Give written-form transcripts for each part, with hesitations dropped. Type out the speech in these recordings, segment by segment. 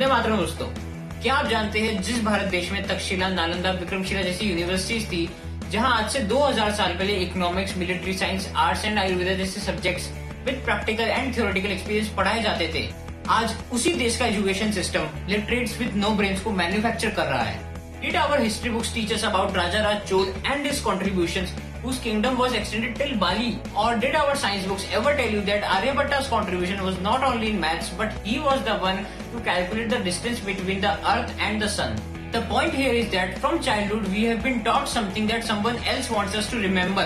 वंदे मातरम दोस्तों। क्या आप जानते हैं जिस भारत देश में तक्षशिला, नालंदा, विक्रमशिला जैसी यूनिवर्सिटीज थी, जहां आज से 2000 साल पहले economics, military science, arts and Ayurveda जैसे subjects with practical and theoretical experience पढ़ाए जाते थे, आज उसी देश का education system literates with no brains को मैन्युफैक्चर कर रहा है। Did our history books teach us about Raja Raj Chol and his contributions, whose kingdom was extended till Bali? Or did our science books ever tell you that Aryabhatta's contribution was not only in maths, but he was the one to calculate the distance between the earth and the sun? The point here is that from childhood we have been taught something that someone else wants us to remember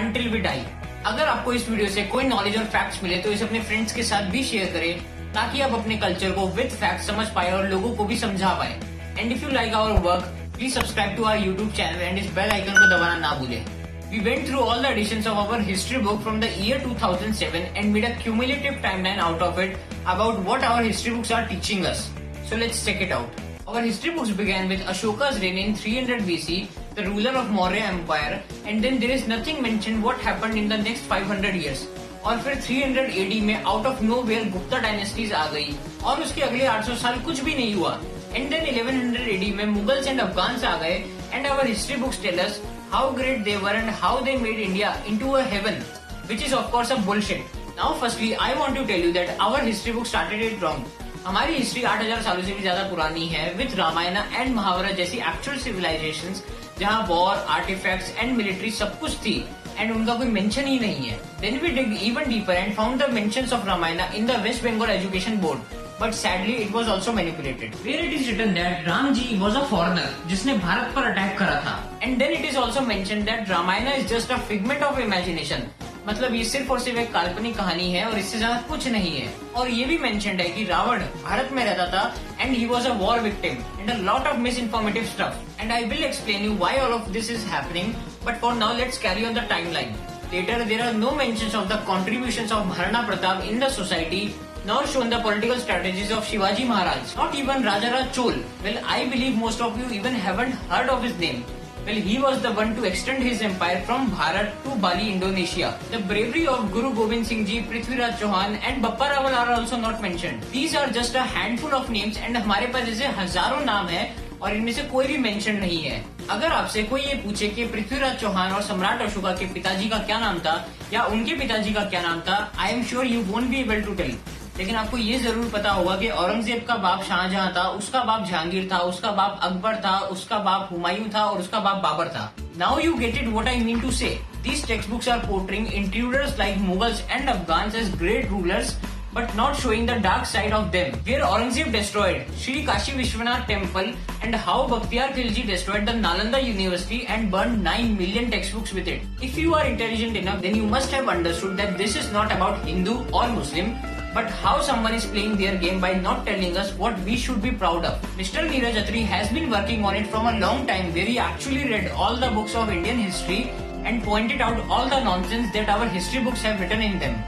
until we die. अगर आपको इस video से कोई knowledge और facts मिले तो इसे अपने फ्रेंड्स के साथ भी शेयर करें, ताकि आप अपने कल्चर को विद फैक्ट्स समझ पाए और लोगों को भी समझा पाए। And if you like our work, please subscribe to our YouTube channel and इस bell icon को दबाना ना भूलें। We went through all the editions of our history book from the year 2007 and made a cumulative timeline out of it about what our history books are teaching us. So let's check it out. Our history books began with Ashoka's reign in 300 BC, the ruler of Maurya Empire, and then there is nothing mentioned what happened in the next 500 years. और फिर 300 AD में out of nowhere Gupta dynasties आ गई और उसके अगले 800 साल कुछ भी नहीं हुआ। And then 1100 AD में मुगल्स एंड अफगान्स आ गए and our history books tell us how great they were and how they made India into a heaven, which is of course a bullshit. Now firstly I want to tell you that our history book started it wrong. हमारी history 8000 सालों से भी ज्यादा पुरानी है with Ramayan and Mahabharat जैसी actual civilisations, जहां war, artefacts and military सब कुछ थी एंड उनका कोई मेंशन ही नहीं है। Then we dig even deeper and found the mentions of Ramayana in the West Bengal Education Board. But sadly it was also manipulated, where it is written that Ram ji was a foreigner जिसने भारत पर attack करा था। And then it is also mentioned that Ramayana is just a figment of imagination, मतलब ये सिर्फ और सिर्फ एक काल्पनिक कहानी है और इससे ज्यादा कुछ नहीं है। और ये भी मेंशन्ड है कि रावण भारत में रहता था and he was a war victim and a lot of misinformative stuff. And I will explain you why all of this is happening. But for now let's carry on the timeline. Later there are no mentions of the contributions of Maharana Pratap in the society, nor shown the political strategies of Shivaji Maharaj. Not even Raja Raj Chol. Well, I believe most of you even haven't heard of his name. Well, he was the one to extend his empire from Bharat to Bali, Indonesia. The bravery of Guru Gobind Singh Ji, Prithviraj Chauhan and Bappa Rawal are also not mentioned. These are just a handful of names and हमारे पास ऐसे हजारों नाम हैं और इनमें से कोई भी मेंशन नहीं है। अगर आपसे कोई ये पूछे कि पृथ्वीराज चौहान और सम्राट अशोका के पिताजी का क्या नाम था या उनके पिताजी का क्या नाम था, I am sure you won't be able to tell. लेकिन आपको ये जरूर पता होगा कि औरंगजेब का बाप शाहजहां था, उसका बाप जहांगीर था, उसका बाप अकबर था, उसका बाप हुमायूं था और उसका बाप बाबर था। Now you get it what I mean to say. These text books are portraying intruders like Mughals and Afghans as great rulers, but not showing the dark side of them, where Aurangzeb destroyed Sri Kashi Vishwanath temple and how Bakhtiyar Khilji destroyed the Nalanda University and burned 9 million textbooks with it. If you are intelligent enough, then you must have understood that this is not about Hindu or Muslim, but how someone is playing their game by not telling us what we should be proud of. Mr. Neeraj Atri has been working on it from a long time, where he actually read all the books of Indian history and pointed out all the nonsense that our history books have written in them.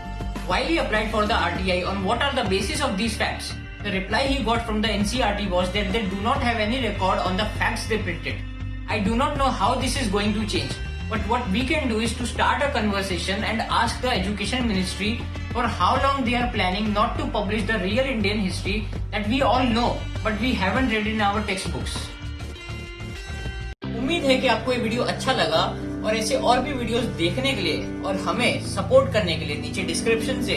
While he applied for the RTI on what are the basis of these facts, the reply he got from the NCERT was that they do not have any record on the facts they printed. I do not know how this is going to change, but what we can do is to start a conversation and ask the Education Ministry for how long they are planning not to publish the real Indian history that we all know, but we haven't read in our textbooks. उम्मीद है कि आपको ये video अच्छा लगा और ऐसे और भी वीडियोस देखने के लिए और हमें सपोर्ट करने के लिए नीचे डिस्क्रिप्शन से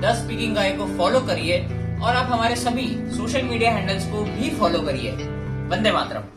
द स्पीकिंग गाय को फॉलो करिए और आप हमारे सभी सोशल मीडिया हैंडल्स को भी फॉलो करिए। वंदे मातरम।